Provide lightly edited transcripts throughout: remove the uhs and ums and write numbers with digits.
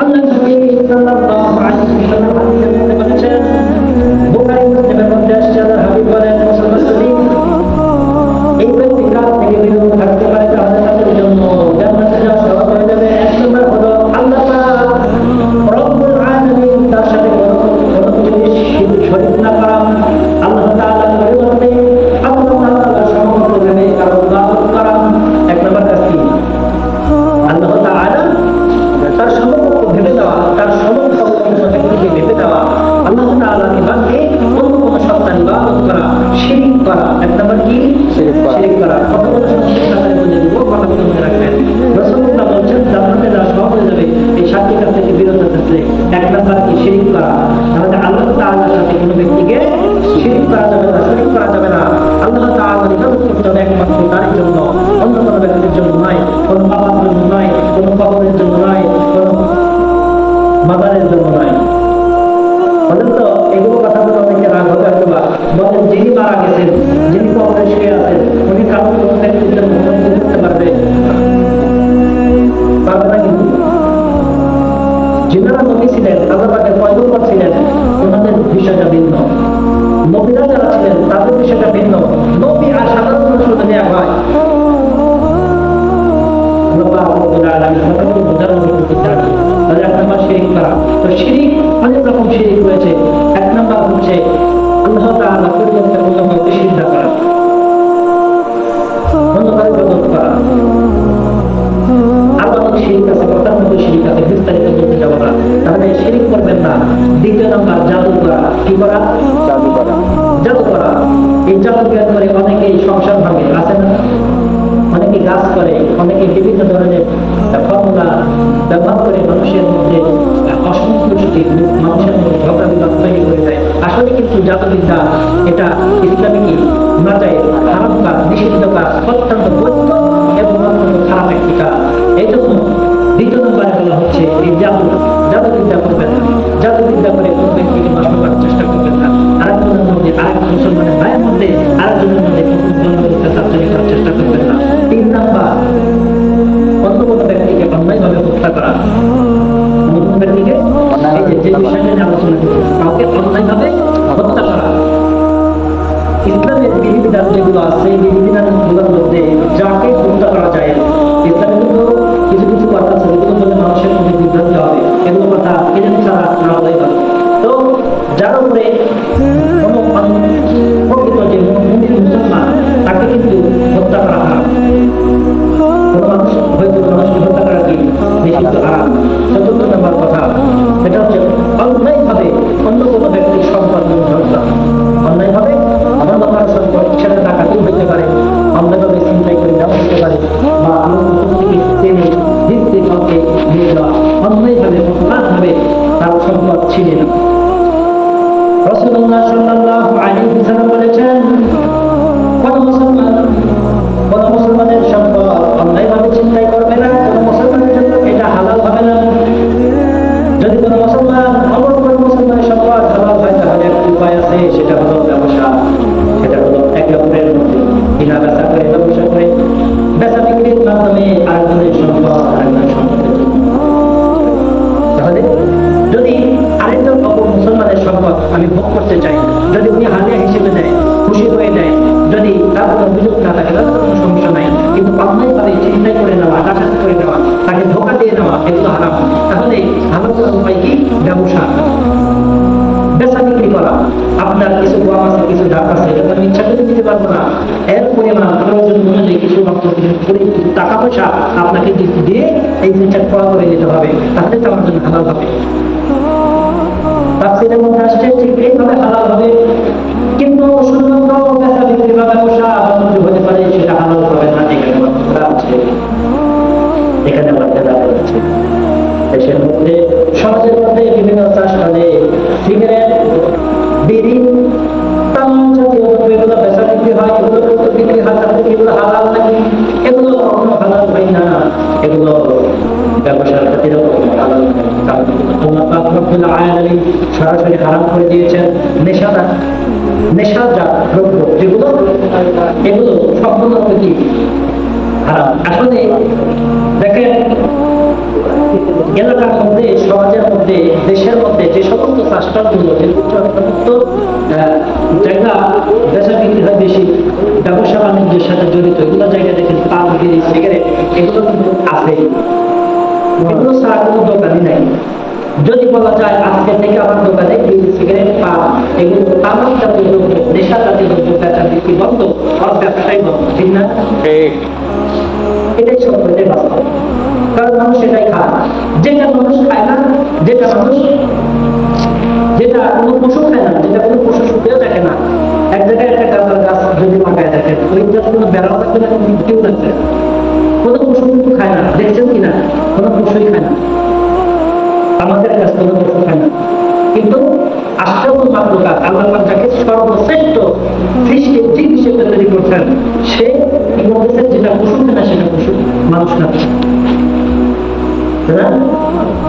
আল্লাহ নবী সাল্লাল্লাহু আলাইহি ওয়াসাল্লাম হাদিসের মধ্যে বলেছেন, বুখারী মুসলিমের মধ্যে আসছে, আল্লাহর হাবিব বলেন, মুসলমান যদি এই ব্যক্তি কাজ থেকে বিরত থাকতে পারে তাহলে তাদের জন্য জান্নাতে যাওয়া সহজ হয়ে যাবে। এক নম্বর হলো আল্লাহ পাক রব্বুল আলামিন তার সাথে কোনো জিনিস শরীক না করা, আল্লাহ তাআলার পরিবর্তে আল্লাহ তাআলার সমকক্ষভাবে কারো ইবাদত করা। এক নম্বর কাজ কি? আল্লাহ তাআলা তার সমকক্ষ ভেবে দেওয়া, তার সমকক্ষকে ভেবে দেওয়া, আল্লাহ তাআলাকে বাদ দিয়ে অন্য কোনো সত্তার ইবাদত করা, শিরক করা। এক নম্বর কি? শিরক করা। কতগুলো সংস্কার বলে দিব, কথাগুলো মনে রাখবেন। রাসূলুল্লাহ বলেছেন জান্নাতে যাওয়া সহজ হয়ে যাবে এই সাতটি কাজ থেকে বিরত থাকলে। এক নম্বর কি? শিরক করা। তাহলে আল্লাহ তাআলার সাথে কোনো ব্যক্তিকে শিরক করা যাবে না, শরীক করা যাবে না। আল্লাহ তাআলার ইবাদত করতে হবে একমাত্র তার জন্য, অন্য কোনো ব্যক্তির জন্য নয়, কোনো বাবার জন্য নয়, কোনো কবরের জন্য নয়, কোনো মাজারের জন্য নয়। বলেন তো এগুলো কথা বলে অনেকে রাগ হবে অথবা বলেন যিনি মারা গেছেন, যিনি কবরে শুয়ে আছেন, উনি কারো কোনো ব্যক্তির জন্য করতে পারবে? পারবে না। কিন্তু যিনারা নবী ছিলেন, আল্লাহ পাকের পয়গম্বর ছিলেন, ওনাদের বিষয়টা ভিন্ন। নবীরা যারা ছিলেন তাদের বিষয়টা ভিন্ন। নবী আর সাধারণ মানুষের মধ্যে এক হয়। এক নম্বর শিরিক করা। তো শিরিক অনেক রকম শিরিক রয়েছে। এক নম্বর হচ্ছে আল্লাহ তাআলার পরিবর্তে অন্য কাউকে সিজদা করা, অন্য কাউকে ইবাদত করা। আর অনেক শিরিক আছে, কথার মধ্যে শিরিক আছে, বিস্তারিত বলতে যাব না। তাহলে শিরিক করবেন না। দ্বিতীয় নম্বর জাদু করা। কি করা? জাদু করা। জাদু করা। এই জাদু করে অনেকেই সংসার ভাঙে, আছে না? অনেকে গাছ করে, অনেকে বিভিন্ন ধরনের ফর্মুলা ব্যবহার করে মানুষের মধ্যে অসন্তুষ্টি, মানুষের মধ্যে ঝগড়া বিবাদ তৈরি করে দেয়। আসলে কিন্তু জাদুবিদ্যা এটা ইসলামিক মাজায় হারাম কাজ, নিষিদ্ধ কাজ, অত্যন্ত বৈধ এবং অত্যন্ত খারাপ একটি কাজ। এই জন্য দ্বিতীয় নম্বরে বলা হচ্ছে এই জাদুবিদ্যা করবেন না। জাদুবিদ্যা করে কোনো ব্যক্তিকে নষ্ট করার চেষ্টা করবেন না। আরেকজনের মধ্যে, আরেক মুসলমানের ভাইয়ের মধ্যে আরেকজনের মধ্যে তৈরি করার চেষ্টা করবেন না। তিন নাম্বার অন্য কোনো ব্যক্তিকে অন্যায়ভাবে হত্যা করা। অন্য ব্যক্তিকে যে বিষয় নিয়ে আলোচনা করবো, কাউকে অন্যায়ভাবে হত্যা করা। ইসলামের বিধিবিধান যেগুলো আছে, এই বিধিবিধানগুলোর মধ্যে যাকে হত্যা করা যায়, ইসলামের কিন্তু কিছু কিছু কথা আছে যেগুলো বলে মানুষের মধ্যে বিভ্রান্তি হবে। এগুলো কথা এজেন্ট ছাড়া না হলেই ভালো। তো যার উপরে কোনো প্রকৃত যে মুসলমান তাকে কিন্তু হত্যা করা হারাম। কোনো মানুষ হয়তো মানুষকে হত্যা করা কি নিষিদ্ধ, হারাম। চতুর্থ নম্বর কথা, এটা হচ্ছে অন্যায়ভাবে অন্য কোনো ব্যক্তির সম্পদ লুণ্ঠন করা। অন্যায়ভাবে অন্য কারো সম্পদ, সেটা ডাকাতি হইতে পারে, অন্যায়ভাবে চিন্তাই করে দেওয়া হতে পারে, বা টেনে দিতে কাউকে দিয়ে দেওয়া, অন্যায়ভাবে অন্যায়ভাবে তার সম্পদ ছিনিয়ে নেওয়া। রাসূলুল্লাহ সাল্লাল্লাহু আলাইহি ওয়াসাল্লাম বলেছেন, কোন মুসলমানের সম্পদ অন্যায়ভাবে চিন্তাই করবে না, কোন মুসলমানের জন্য এটা হালাল হবে না। যদি কোন মুসলমান অপর কোন মুসলমানের সম্পদ হালাল হয় তাহলে একটা উপায় আছে, সেটা হলো ব্যবসা। সেটা হলো একে অপরের মধ্যে কিনা বেচা করে, ব্যবসা করে, বেচা বিক্রির মাধ্যমে আরেকজনের সম্পদ আরেকজনের সম্পদের জন্য। তাহলে যদি আরেকজন অপর মুসলমানের সম্পদ আমি ভোগ করতে চাই, যদি উনি হাদিয়া হিসেবে দেয়, খুশি হয়ে দেয়, যদি তার কোনো অভিযোগ না থাকে, তার কোনো সমস্যা নাই। কিন্তু অন্যায়ভাবে চিন্তাই করে নেওয়া, ডাকাতি করে নেওয়া, তাকে ধোঁকা দিয়ে নেওয়া, এগুলো হারাম। তাহলে হালাল করার উপায় কি? ব্যবসা, বেচা বিক্রি করা। আপনার কিছু গম আছে, কিছু ডাক আছে, এটা আমি ইচ্ছা করে দিতে পারবো না, এর পরিমাণ প্রয়োজন অনুযায়ী কিছু টাকা পয়সা আপনাকে দিয়ে এই জিনিসটা ক্রয় করে নিতে হবে, তাহলে তো আমার জন্য হালাল হবে। তাফসীরের মধ্যে আসছে ঠিক এইভাবে হালাল হবে। কিন্তু শুধুমাত্র বেচা বিক্রি বা ব্যবসা বাণিজ্য হতে পারে, সেটা হালাল হবে না। এখানে বাধ্যতা রয়েছে। দেশের মধ্যে, সমাজের মধ্যে বিভিন্ন চাষ করে, সিগারেট, বিড়ি, তামাক জাতীয় দ্রব্যগুলো বেচা বিক্রি হয়, এগুলো বিক্রি হয়, তাহলে এগুলো হালাল নাকি? এগুলো কখনো হালাল হয় না। এগুলো ব্যবসার ক্ষেত্রে হালাল। আল্লাহ পাক রব্বুল আলামিন সরাসরি হারাম করে দিয়েছেন নেশাজাত দ্রব্য যেগুলো, এগুলো সম্পূর্ণ কি হারাম। আসলে দেখেন এলাকার মধ্যে, সমাজের মধ্যে, দেশের মধ্যে যে সমস্ত রাষ্ট্রগুলো জায়গা বেচা বিক্রি হয় বেশি, ব্যবসা বাণিজ্যের সাথে জড়িত এগুলো জায়গায় দেখেন পান, বিড়ি, সিগারেট এগুলো কিন্তু আছে। এগুলো ছাড়া কোনো দোকানই নাই। যদি বলা যায় আজকে থেকে আমার দোকানে বিড়ি, সিগারেট, পান এগুলো তামাক জাতীয় দ্রব্য, নেশা জাতীয় দ্রব্য বেচা বিক্রি বন্ধ, আর ব্যবসায় বন্ধ, ঠিক না? এটাই সত্য, এটাই বাস্তব। কারণ মানুষ এটাই খায়, যেটা মানুষ খায় না, যেটা কোনো পশু খায় না, যেটা কোনো পশু শুকিয়েও দেখে না। এক জায়গায় একটা গাছের গাছ যদি লাগায় দেখেন, ওই গাছ কোনো বেড়াও থাকবে না, কোনো কেউ থাকবে, কোনো পশু কিন্তু খায় না। দেখছেন কিনা? কোনো পশুই খায় না। আমাদের কাছে কোনো পশু খায় না, কিন্তু আশ্চর্য মাত্রকার আল্লাহ যাকে সর্বশ্রেষ্ঠ সৃষ্টির জীব হিসেবে তৈরি করছেন, সে কি বলতেছেন যেটা পশু খায় না সেটা পশু, মানুষ না।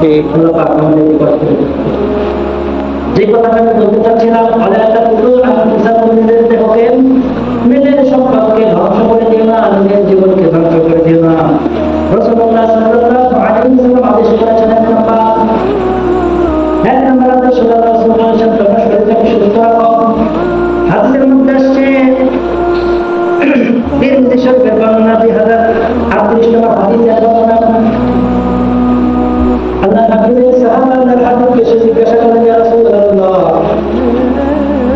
যে কথাটা আমি বলতে চাচ্ছিলাম, নিজের দেহকে, নিজের সম্পদকে ধ্বংস করে দিও না, নিজের জীবনকে ধ্বংস করে দিও না। রাসূলুল্লাহ সাল্লাল্লাহু আলাইহি ওয়াসাল্লাম আদেশ করেছেন এক নম্বর আদেশ হলো রাসূলুল্লাহ সাল্লাল্লাহু আলাইহি ওয়াসাল্লাম সুস্থ রাখো। হাদিসের মধ্যে আসছে তিরমিজি শরীফের বর্ণনা 2038 নম্বর হাদিসের বর্ণনা, আল্লাহ নবীর সাহাবাদের হাদিসকে সে জিজ্ঞাসা করেন, ইয়া রাসূলুল্লাহ,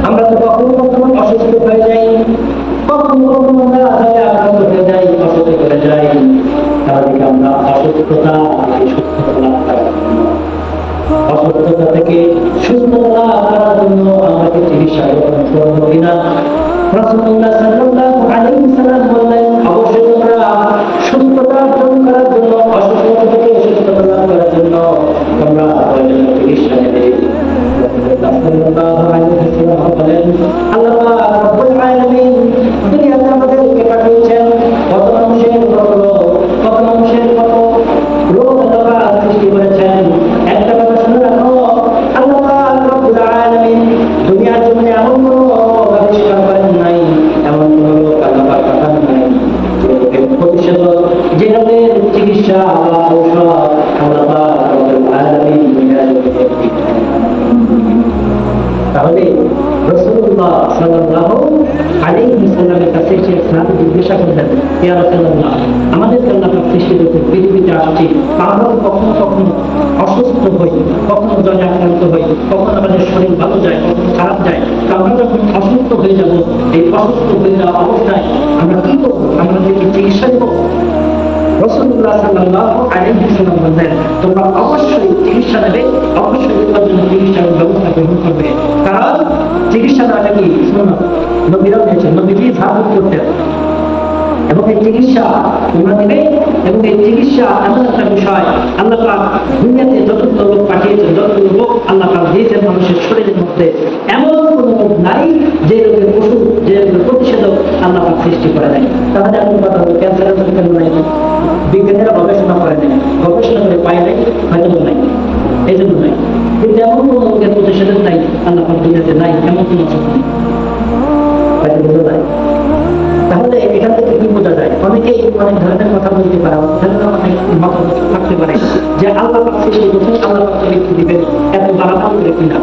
আমরা তো কখনো কখনো অসুস্থ হয়ে যাই, কখনো কখনো আমরা আক্রান্ত হয়ে যাই, অসুস্থ হয়ে যাই, তাহলে আমরা অসুস্থতা থেকে সুস্থতা লাভ করার জন্য আমাকে চিকিৎসা গ্রহণ করব কিনা? রাসূলুল্লাহ সাল্লাল্লাহু আলাইহি ওয়াসাল্লাম বললেন, অবশ্যই তোমরা সুস্থতা অর্জন করার জন্য, অসুস্থতা থেকে সুস্থতা লাভ করার জন্য তোমরা চিকিৎসা নেবে। সাল্লাল্লাহু আলাইহি ওয়াসাল্লাম বলেন, আল্লাহ রাব্বুল আলামিন দুনিয়াতে আমাদেরকে পাঠিয়েছেন কত মানুষের কত রোগ অথবা সৃষ্টি করেছেন। একটা কথা শুনে রাখো, আল্লাহ রাব্বুল আলামিন দুনিয়ার জন্য এমন কোনো আবিষ্কার করেন নাই, এমন কোনো রোগ আল্লাহ পাঠান নাই প্রতিষেধক, যে রোগের চিকিৎসা বা ঔষধ আল্লাহ রাব্বুল আলামিন দুনিয়ার জন্য। তাহলে রাসূলুল্লাহ সাল্লাল্লাহু আলাইহি ওয়াসাল্লামের কাছে এসে সাহাবী জিজ্ঞাসা করলেন, ইয়া রাসূলুল্লাহ, আমাদের আল্লাহ সৃষ্টি করেছেন, পৃথিবীতে আসছি, আমরা কখনো কখনো অসুস্থ হই, কখনো জ্বরে আক্রান্ত হই, কখনো আমাদের শরীর ভালো যায়, কখনো খারাপ যায়। আমরা যখন অসুস্থ হয়ে যাব, এই অসুস্থ হয়ে যাওয়া অবস্থায় আমরা কি করব? আমরা কি চিকিৎসা দেব? রাসূলুল্লাহ সাল্লাল্লাহু আলাইহি ওয়াসাল্লাম বলেন, তোমরা অবশ্যই চিকিৎসা নেবে, অবশ্যই তোমার জন্য চিকিৎসার ব্যবস্থা গ্রহণ করবে। কারণ চিকিৎসা দেওয়াটা কি শুনো, নবীরাও দিয়েছেন, নবীজি ঝাড়ফুঁক করতেন, এবং এই চিকিৎসা তোমরা দেবে। এবং এই চিকিৎসা এমন একটা বিষয়, আল্লাহ পাক দুনিয়াতে যতগুলো লোক পাঠিয়েছেন, যতগুলো লোক আল্লাহ পাক দিয়েছেন মানুষের শরীরের মধ্যে, এমন কোনো রোগ নাই যে রোগের ওষুধ, যে রোগের প্রতিষেধক আল্লাহ পাক সৃষ্টি করে নাই। তাহলে এমন কথা হলো, ক্যান্সারের জন্য কেন নাই? বিজ্ঞানীরা গবেষণা করে নাই, গবেষণা করে পায় নাই, হয়তো নাই, এই জন্য নাই। কিন্তু এমন কোনো রোগের প্রতিষেধক নাই আল্লাহ পাক দুনিয়াতে নাই, এমন কোনো ওষুধ নেই, হয়তো বোঝা যায়। তাহলে এখান থেকে কি বোঝা যায়? অনেকেই অনেক ধরনের কথা বলতে পারে, অনেক মতামত থাকতে পারে যে আল্লাহ পাক সৃষ্টি করছেন, আল্লাহ পাক ব্যক্তি দিবেন, এত বাড়াবাড়ি করে কিনা।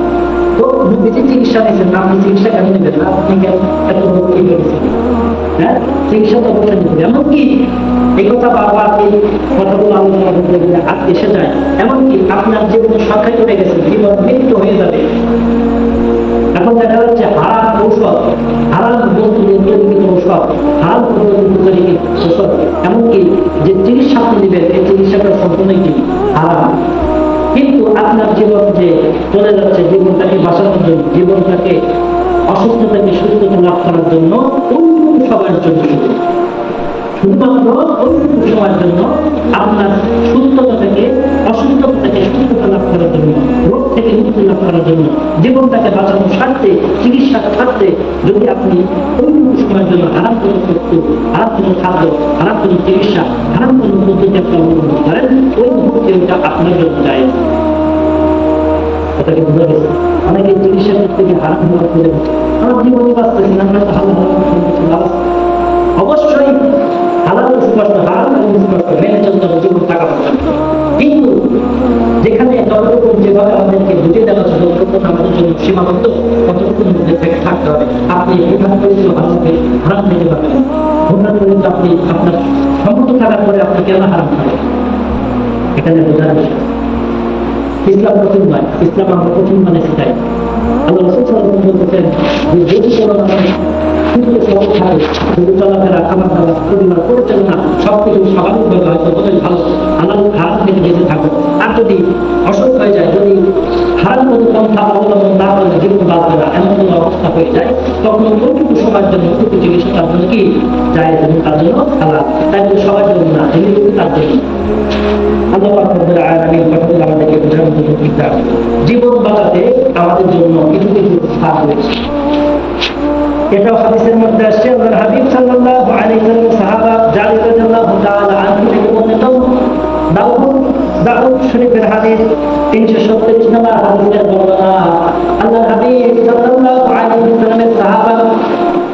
তো নিজে চিকিৎসা নিয়েছেন, আপনি চিকিৎসা কেন নেবেন না? আপনি কেন এত রোগ কি করেছেন? হ্যাঁ, চিকিৎসা তো অবশ্যই নেবেন। এমনকি এই কথা বারবার এই কথাগুলো আলোচনা করতে গেলে এসে যায়, এমনকি আপনার জীবনে সংখ্যায় চলে গেছে, জীবন মৃত্যু হয়ে যাবে। এখন দেখা যাচ্ছে হারাম ঔষধ, হারাম বস্তু দিয়ে তৈরি ঔষধ, হারাম পদ্ধতি তৈরি ঔষধ, এমনকি যে চিকিৎসা আপনি নেবেন, এই চিকিৎসাটা সম্পূর্ণই কি হারাম। কিন্তু আপনার জীবন যে চলে যাচ্ছে, জীবনটাকে বাঁচানোর জন্য, জীবনটাকে অসুস্থ থেকে সুস্থতা লাভ করার জন্য, অন্য সবার জন্য, শুধুমাত্র অন্য সময়ের জন্য, আপনার সুস্থতা থেকে অসুস্থতা থেকে সুস্থতা লাভ করার জন্য, রোগ থেকে মুক্তি লাভ করার জন্য, জীবনটাকে বাঁচানোর স্বার্থে, চিকিৎসার স্বার্থে যদি আপনি অন্য সময়ের জন্য হারাম কোনো বস্তু, হারাম কোনো খাদ্য, হারাম কোনো চিকিৎসা, হারাম কোনো পদ্ধতি আপনি অবলম্বন করেন, ওই মুহূর্তে ওইটা আপনার জন্য যায়। এটাকে বোঝা গেছে। অনেকে চিকিৎসা করতে গিয়ে হারাম হওয়ার করে আমার জীবনে বাঁচতেছি না, আমরা তো হারাম অবশ্যই হালাল স্পষ্ট, হারাম স্পষ্ট মেনে চলতে হবে জীবন থাকা পর্যন্ত। কিন্তু যেখানে যতটুকু যেভাবে আমাদেরকে বুঝে দেওয়া ছিল ততটুকু আমাদের জন্য সীমাবদ্ধ, কতটুকুর মধ্যে থাকতে হবে। আপনি ভোটার করেছিল ভারতকে হারাম খেতে পারবেন, ভোটার করে আপনি আপনার সম্মত থাকার পরে আপনি কেন হারাম খাবেন? এখানে বোঝার বিষয়। ইসলাম কঠিন নয়, ইসলাম আমরা কঠিন মানে সেটাই। আল্লাহ রাসূল সাল্লাল্লাহু আলাইহি ওয়াসাল্লাম বলতেছেন যে যদি কোনো সুস্থ সবল থাকে, যদি চলাফেরা, খাবার দাবার, পরিবার পরিচালনা সবকিছু স্বাভাবিকভাবে হয়তো বোধহয় ভালো, হালাল হারাম থেকে বেঁচে থাকো। আর যদি অসুখ হয়ে যায়, যদি হারাম কোনো পন্থা অবলম্বন না করে জীবন বাঁচবে না, এমন কোনো অবস্থা হয়ে যায়, তখন ওইটুকু সময়ের জন্য ওইটুকু চিকিৎসা তার জন্য কি যায়, এবং তার জন্য হালাল। তাই বলে সবার জন্য না, যেগুলো তার জন্য। আল্লাহ রাব্বুল আলামিন কথাগুলো আমাদেরকে বোঝার মতো শিক্ষা। জীবন বাঁচাতে আমাদের জন্য কিছু কিছু কাজ রয়েছে। এটাও হাদিসের মধ্যে আসছে, আল্লাহর হাবিব সাল্লাল্লাহু আলাইহি ওয়াসাল্লাম সাহাবা জারির রাদিয়াল্লাহু তাআলা আনহু থেকে বর্ণিত দাউদ শরীফের হাদিস 337 নম্বর হাদিসের বর্ণনা। আল্লাহর হাবিব সাল্লাল্লাহু আলাইহি ওয়াসাল্লামের সাহাবা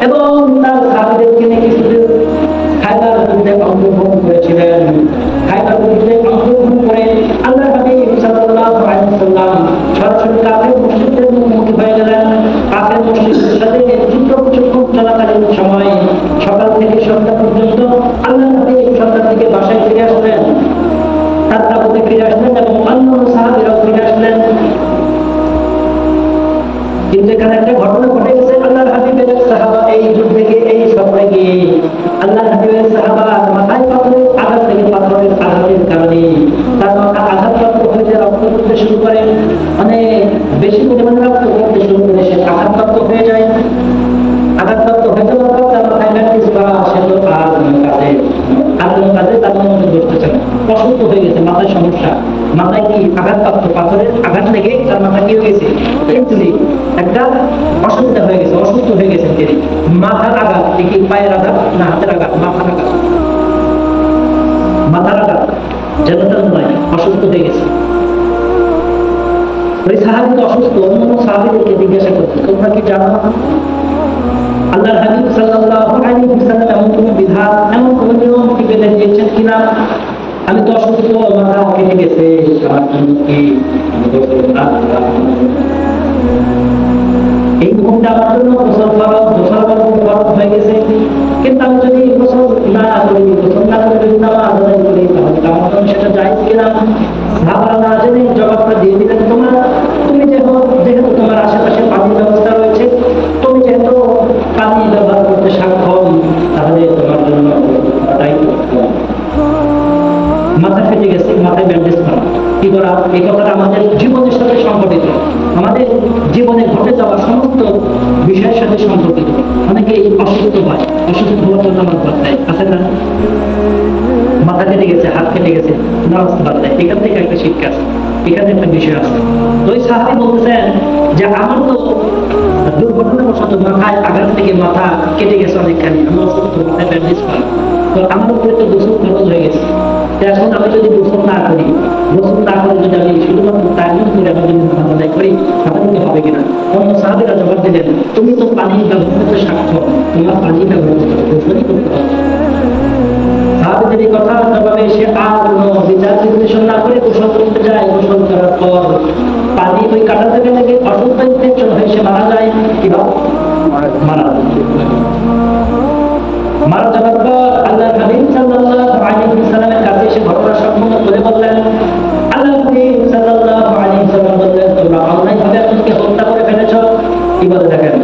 এবং তার সাহাবীদেরকে নিয়ে কিছু খায়বার যুদ্ধে অংশগ্রহণ করেছিলেন। খায়বার যুদ্ধে অংশগ্রহণ করে আল্লাহর হাবিব সাল্লাল্লাহু আলাইহি ওয়াসাল্লাম সরাসরি কাফের মুশরিকদের মুখোমুখি হয়ে গেলেন। কাফের মুশরিকদের সাথে যুদ্ধ কিছুক্ষণ চলাকালীন সময় সকাল থেকে সন্ধ্যা পর্যন্ত আল্লাহর হাবিব সন্ধ্যা থেকে বাসায় ফিরে আসলেন, তার তাবুতে ফিরে আসলেন এবং অন্য সাহাবীরাও ফিরে আসলেন। কিন্তু এখানে একটা ঘটনা ঘটে গেছে। আল্লাহর হাবিবের সাহাবা এই যুদ্ধে গিয়ে, এই সফরে গিয়ে আল্লাহর হাবিবের সাহাবা মাথায় পাথরের আঘাত থেকে, পাথরের আঘাতের কারণে তার মাথা আঘাতপ্রাপ্ত হয়ে রক্ত করতে শুরু করে, অনেক বেশি পরিমাণে রক্ত করতে শুরু করে সে আঘাতপ্রাপ্ত হয়ে যায়। আঘাতপ্রাপ্ত হয়ে যাওয়ার পর তার মাথায় ব্যান্ডেজ করা, সে তো আর কোনো কাজে তার মধ্যে বসতেছে না, অসুস্থ হয়ে গেছে, মাথায় সমস্যা। মাথায় কি আঘাতপ্রাপ্ত, পাথরের আঘাত লেগে তার মাথা কি হয়ে গেছে, একটা অসুবিধা হয়ে গেছে, অসুস্থ হয়ে গেছেন তিনি। মাথার আঘাত কি পায়ের আঘাত না হাতের আঘাত? মাথার আঘাত, মাথার আঘাত যেন তেন নয়, অসুস্থ হয়ে গেছে। ওই সাহাবী তো অসুস্থ, অন্য সাহাবীদেরকে জিজ্ঞাসা করছে, তোমরা কি জানো আল্লাহর হাবিব সাল্লাল্লাহু আলাইহি ওয়াসাল্লাম এমন কোনো বিধান, এমন কোনো নিয়ম কি বেঁধে দিয়েছেন কিনা? আমি তো অসুস্থ, মাথা কেটে গেছে, আমার জন্য কি এই ঘুমটা আমার জন্য গোসল ফরজ হয়ে গেছে। কিন্তু আমি যদি গোসল না করি, গোসল না করে যদি নামাজ আদায় করি, তাহলে আমার জন্য সেটা জায়েজ কিনা? সাহাবারা না জেনে জবাবটা দিয়ে দিলেন, তুমি যেহেতু তোমার আশেপাশে পানির ব্যবস্থা রয়েছে, তুমি যেহেতু পানি ব্যবহার করতে সক্ষম, তাহলে তোমার জন্য মাথা ফেটে গেছে, মাথায় ব্যান্ডেজ করা, কি করা? এই কথাটা আমাদের জীবনের সাথে সম্পর্কিত, আমাদের জীবনে ঘটে যাওয়া সমস্ত বিষয়ের সাথে সম্পর্কিত। অনেকে এই অসুস্থ হয়, অসুস্থ হওয়ার জন্য আমার বাদ দেয়, আছে না? মাথা কেটে গেছে, হাত কেটে গেছে, নামাজ বাদ দেয়। এখান থেকে একটা শিক্ষা আছে, এখানে একটা বিষয় আছে। তো ওই সাহাবী বলতেছেন যে আমার তো দুর্ঘটনাবশত মাথায় আঘাত থেকে মাথা কেটে গেছে অনেকখানি, আমার অসুস্থ, মাথায় ব্যান্ডেজ করা, তো আমার উপরে তো গোসল ফরজ হয়ে গেছে। এখন আমি যদি গোসল না করি, গোসল না করে যদি আমি শুধুমাত্র তায়াম্মুম করে আমি যদি নামাজ আদায় করি, তাহলে কি হবে কিনা? অন্য সাহাবীরা জবাব দিলেন, তুমি তো পানি ব্যবহার করতে সক্ষম, তোমার পানি ব্যবহার করতে হবে, গোসলই করতে হবে। সাহাবীদের এই কথা জবাবে সে আর কোনো বিচার বিশ্লেষণ না করে গোসল করতে যায়। গোসল করার পর পানি ওই কাটা থেকে লেগে অসুস্থ ইনফেকশন হয়ে সে মারা যায়। কিভাবে মারা যাওয়ার পর আল্লাহর হাবিব সাল্লাল্লাহু আলাইহি ওয়াসাল্লামের কাছে এসে ঘটনা সম্পূর্ণ করে বললেন। আল্লাহর হাবিব সাল্লাল্লাহু আলাইহি ওয়াসাল্লাম বললেন, তোমরা অন্যায়ভাবে একজনকে হত্যা করে ফেলেছো। কি বলে দেখেন,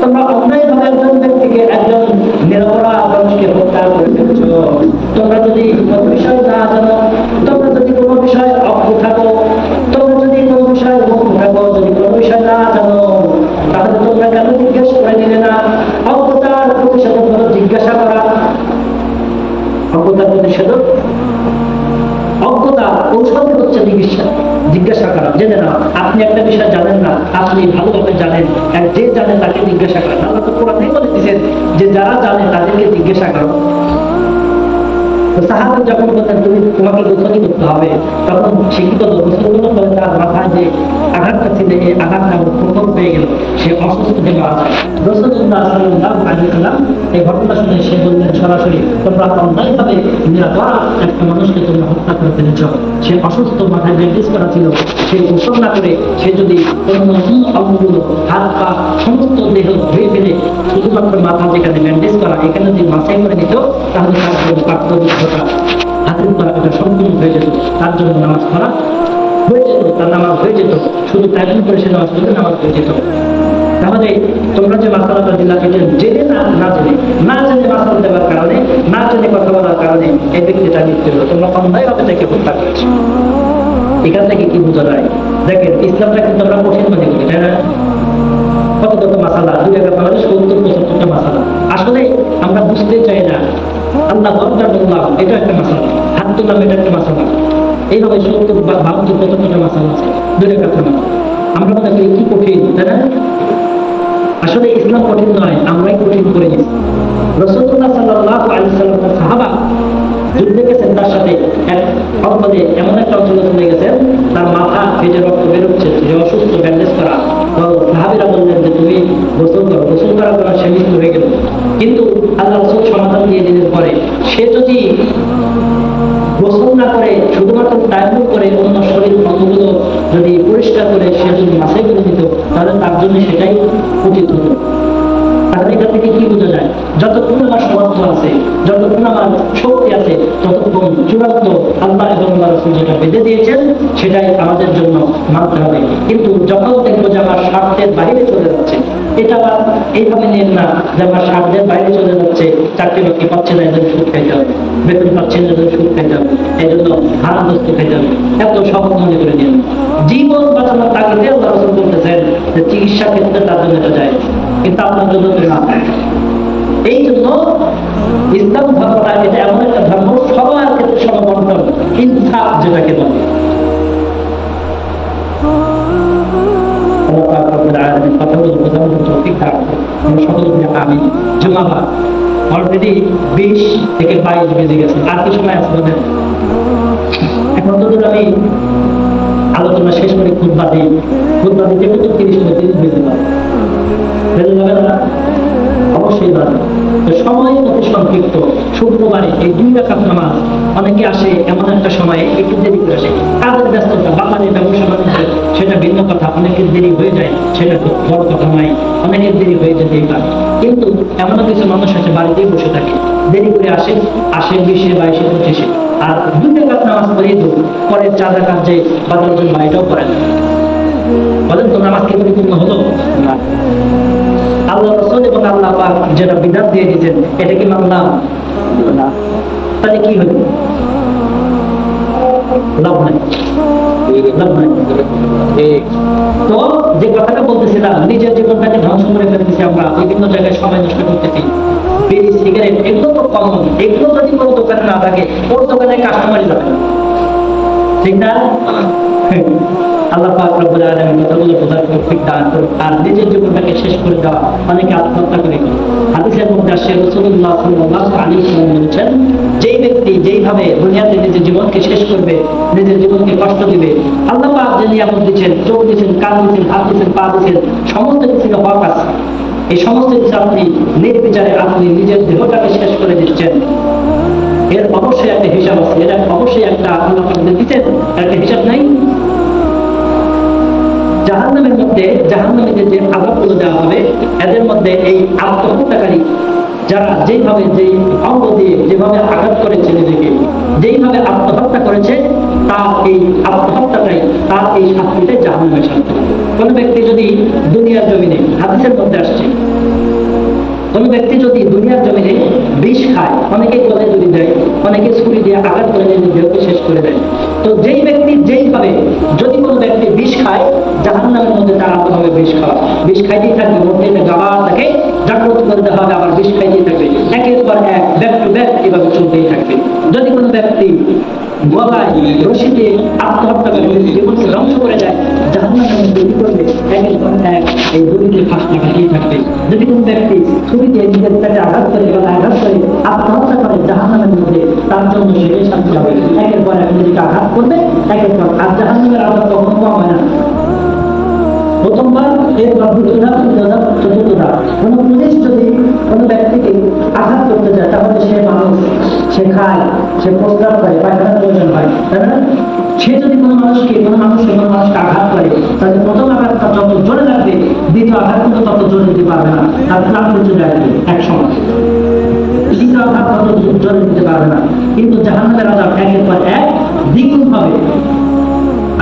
তোমরা অন্যায়ভাবে একজন ব্যক্তিকে, একজন নিরপরাধ মানুষকে হত্যা করে ফেলেছো। তোমরা যদি কোনো বিষয় না জানো, তোমরা যদি কোনো বিষয়ে অজ্ঞ থাকো, তোমরা যদি কোনো বিষয়ে মুখ থাকো, যদি কোনো বিষয় না জানো, তাহলে তোমরা কেন জিজ্ঞেস করে নিলে না? অজ্ঞতার প্রতিষেধক হলো জিজ্ঞাসা করা। অজ্ঞতার প্রতিষেধক, অজ্ঞতা ঔষধ হচ্ছে জিজ্ঞাসা করা। জেনে না, আপনি একটা বিষয় জানেন না, আপনি ভালোভাবে জানেন, যে জানে তাকে জিজ্ঞাসা করেন। আল্লাহ তো কোরআনেই বলে দিয়েছেন যে যারা জানে তাদেরকে জিজ্ঞাসা করো। সাহাবী যখন বলতেন তোমাকে গোসল করতে হবে, তখন শিক্ষিত গোসলগুলো করে তার মাথায় যে আঘাতটা ছিল মধ্যে এই আঘাতটা প্রকট হয়ে গেল, সে অসুস্থ থেকে মারা যায়। রাসূলুল্লাহ সাল্লাল্লাহু আলাইহি ওয়াসাল্লাম এই ঘটনা শুনে সে বললেন সরাসরি, তোমরা অন্যায়ভাবে নিরাপরাধ একটা মানুষকে তোমরা হত্যা করে ফেলেছ। সে অসুস্থ, মাথায় ব্যান্ডেজ করা ছিল, সে গোসল না করে সে যদি অন্য অঙ্গগুলো হাত পা সমস্ত দেহ ধুয়ে ফেলে শুধুমাত্র মাথা যেখানে ব্যান্ডেজ করা এখানে যদি মাথায় করে নিত, তাহলে তার জন্য প্রাপ্তবিদ্ধতা হাসিল করা এটা সম্পূর্ণ হয়ে যেত, তার জন্য নামাজ পড়া হয়ে যেত, তার নামাজ হয়ে যেত, শুধু তাইম করে সে নামাজ পড়লে নামাজ হয়ে যেত। তাহলে তোমরা যে মাসালাটা দিলা এটা জেনে না জেনে মাসাল দেওয়ার কারণে, না জেনে কথা বলার কারণে এই ব্যক্তিটা মৃত্যু হলো। তোমরা অন্যায়ভাবে তাকে হত্যা করেছো। এখান থেকে কি বোঝা যায়? দেখেন, ইসলামটা কিন্তু আমরা কঠিন মনে করি, তাই না? কত মাসালা, 70-75টা মাসালা আসলে আমরা বুঝতে চাই না। আল্লাহ দরকার বললাম এটা একটা মাসালা, হাত তুললাম এটা একটা মাসালা, এইভাবে 70-72-75টা মাসালা আছে, 2 রাকাত নামাজ। আমরা মনে করি কি কঠিন, তাই না? আসলে ইসলাম কঠিন নয়, আমরাই কঠিন করে নিয়েছি। রাসূলুল্লাহ সাল্লাল্লাহু আলাইহি ওয়াসাল্লাম সাহাবা যুদ্ধে গেছেন, তার সাথে এক অঞ্চলে এমন একটা অঞ্চলে চলে গেছেন, তার মাথা ফেটে রক্ত বেরোচ্ছে, যে অসুস্থ, ব্যান্ডেজ করা। তো সাহাবীরা বললেন যে তুমি গোসল করো। গোসল করার পর সে মৃত্যু হয়ে গেল। কিন্তু আল্লাহ রাসূল সমাধান দিয়ে দিলেন পরে, সে যদি গোসল না করে শুধুমাত্র তায়াম্মুম করে অন্য শরীর অঙ্গগুলো যদি পরিষ্কার করে সে যদি মাথায় করে দিত, তাহলে তার জন্য সেটাই উচিত হতো। তাহলে এখান থেকে কি বোঝা যায়? যতক্ষণ আমার সামর্থ্য আছে, যতক্ষণ আমার শক্তি আছে, ততক্ষণ চূড়ান্ত আল্লাহ এবং আল্লাহ রাসূল যেটা বেঁধে দিয়েছেন সেটাই আমাদের জন্য মানতে হবে। কিন্তু যখন দেখবো যে আমার স্বার্থের বাইরে চলে যাচ্ছে, এটা আবার এইভাবে নেন না যে আমার স্বার্থের বাইরে চলে যাচ্ছে, চাকরি বাকরি পাচ্ছে না এদের সুদ খাইতে হবে, বেতন পাচ্ছে না এদের সুদ খাইতে হবে, এই জন্য হারাম বস্তু খাইতে হবে, এত সহজ মনে করে নিন। জীবন বাঁচানোর তাগিদে আল্লাহ রাসূল বলতেছেন যে চিকিৎসা ক্ষেত্রে তার জন্য এটা যায়, কিন্তু আপনার জন্য না। এই জন্য ইসলাম ধর্মটা এটা এমন একটা ধর্ম, সবার ক্ষেত্রে সমবন্টন, ইনসাফ যেটাকে বলে। অলরেডি 20 থেকে 22 বেজে গেছে, আর কি সময় আছে বলেন? এখন তো আমি আলোচনা শেষ করে খুতবা দিই, খুতবা দিতে কিন্তু 30 মিনিট বেজে যাবে না? অবশ্যই বাড়বে। সময় অতি সংক্ষিপ্ত। শুক্রবারে এই 2 রাকাত নামাজ অনেকে আসে এমন একটা সময়ে, একটু দেরি করে আসে, কাজের ব্যস্ততা, বাঙালির ব্যবসা বাণিজ্য, সেটা ভিন্ন কথা। অনেকের দেরি হয়ে যায়, সেটা বড় কথা নয়, অনেকের দেরি হয়ে যেতেই পারে। কিন্তু এমন কিছু মানুষ আছে বাড়িতেই বসে থাকে, দেরি করে আসে 20, 22, 25, আর 2 রাকাত নামাজ পড়িয়ে দেব, পরের 4 রাকাত যে বাজার জন্য এটাও করেন। বলেন তো নামাজ কি পরিপূর্ণ হলো না? আল্লাহ রাসূল এবং আল্লাহ পাক যেটা বিধান দিয়ে দিয়েছেন এটা কি মানলাম না? তাহলে কি হলো? লাভ নাই। তো যে কথাটা বলতেছিলাম, নিজের জীবনটাকে ধ্বংস করে ফেলতেছি আমরা, বিভিন্ন জায়গায় সময় নষ্ট করতেছি। বিড়ি, সিগারেট এগুলো তো কমন, এগুলো যদি কোনো দোকানে না থাকে ওর দোকানে কাস্টমারই যাবে না, ঠিক না? আল্লাহ পাক রব্বুল আলামিন কথাগুলো বোঝার তৌফিক দান করুন। আর নিজের জীবনটাকে শেষ করে দেওয়া, অনেকে আত্মহত্যা করে। হাদিসের মধ্যে আসছে রাসূলুল্লাহ সাল্লাল্লাহু আলাইহি ওয়াসাল্লাম বলেছেন, যেই ব্যক্তি যেইভাবে দুনিয়াতে নিজের জীবনকে শেষ করবে, নিজের জীবনকে কষ্ট দিবে, আল্লাহ পাক যে নিয়ামত দিচ্ছেন, চোখ দিচ্ছেন, কান দিচ্ছেন, হাত দিচ্ছেন, পা দিচ্ছেন, সমস্ত কিছু হক আছে, এই সমস্ত কিছু আপনি নির্বিচারে আপনি নিজের দেহটাকে শেষ করে দিচ্ছেন, এর অবশ্যই একটা হিসাব আছে। এটা অবশ্যই একটা আল্লাহ পাক দিচ্ছেন, একটা হিসাব নাই। জাহান্নামের মধ্যে জাহান্নামীদের যে আযাবগুলো দেওয়া হবে, এদের মধ্যে এই আত্মহত্যাকারী যারা যেইভাবে, যেই অঙ্গ দিয়ে যেভাবে আঘাত করেছে, নিজেকে যেইভাবে আত্মহত্যা করেছে, তার এই আত্মহত্যাটাই, তার এই শাস্তিটাই জাহান্নামের শাস্তি। কোন ব্যক্তি যদি দুনিয়ার জমিনে, হাদিসের মধ্যে আসছে, কোন ব্যক্তি যদি দুনিয়ার জমিনে বিষ খায়, অনেকে গলে যদি দেয়, অনেকে ছুরি দিয়ে আঘাত করে নিজের দেহকে শেষ করে দেয়, তো যেই ব্যক্তি যেইভাবে, যদি কোনো ব্যক্তি বিষ খায়, জাহান্নামের মধ্যে তার হবে বিষ খাওয়া, বিষ খাইতেই থাকবে, মধ্যে গাবার তাকে জাগ্রত করে দেওয়া হবে, আবার বিষ খাইতেই থাকবে, একের পর এক, ব্যাক টু ব্যাক এভাবে চলতেই থাকবে। যদি কোনো ব্যক্তি গলায় রশি দিয়ে আত্মহত্যা করে জীবনকে ধ্বংস করে যায়, জাহান্নামের মধ্যে কি করবে? একের পর এক এই দড়িতে ফাঁস লাগাতেই থাকবে। যদি কোনো ব্যক্তি ছুরি দিয়ে নিজের পেটে আঘাত করে, গলায় আঘাত করে আত্মহত্যা করে, জাহান্নামের মধ্যে তার জন্য সেটাই শান্তি হবে। একের পর এক নিজেকে আঘাত করবে, একের পর। আর জাহান্নামের আঘাত কখনো কম হয় না, এরপর দ্বিতীয় ধাপ, তৃতীয় ধাপ, চতুর্থ ধাপ। কোনো পুলিশ যদি কোনো ব্যক্তিকে আঘাত করতে যায় তাহলে সে মানুষ, সে খায়, সে প্রস্রাব করে, পায়খানার প্রয়োজন হয়, তাই না? সে যদি কোনো মানুষকে আঘাত করে তাহলে প্রথম আঘাতটা যত জোরে লাগবে দ্বিতীয় আঘাত কিন্তু তত জোরে দিতে পারবে না, তার প্রাণ চলে আসবে এক সময়। দ্বিতীয় আঘাত তত জোরে দিতে পারবে না, কিন্তু জাহান্নামের আযাব একের পর এক দ্বিগুণ হবে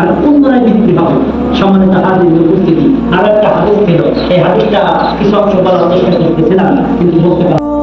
আর পুনরায় বৃদ্ধি হবে। সম্মানিত হাজির উপস্থিতি, আর একটা হাদিস ছিল, এই হাদিসটা কিছু অংশ বলার চেষ্টা করতেছিলাম কিন্তু বলতে পারলাম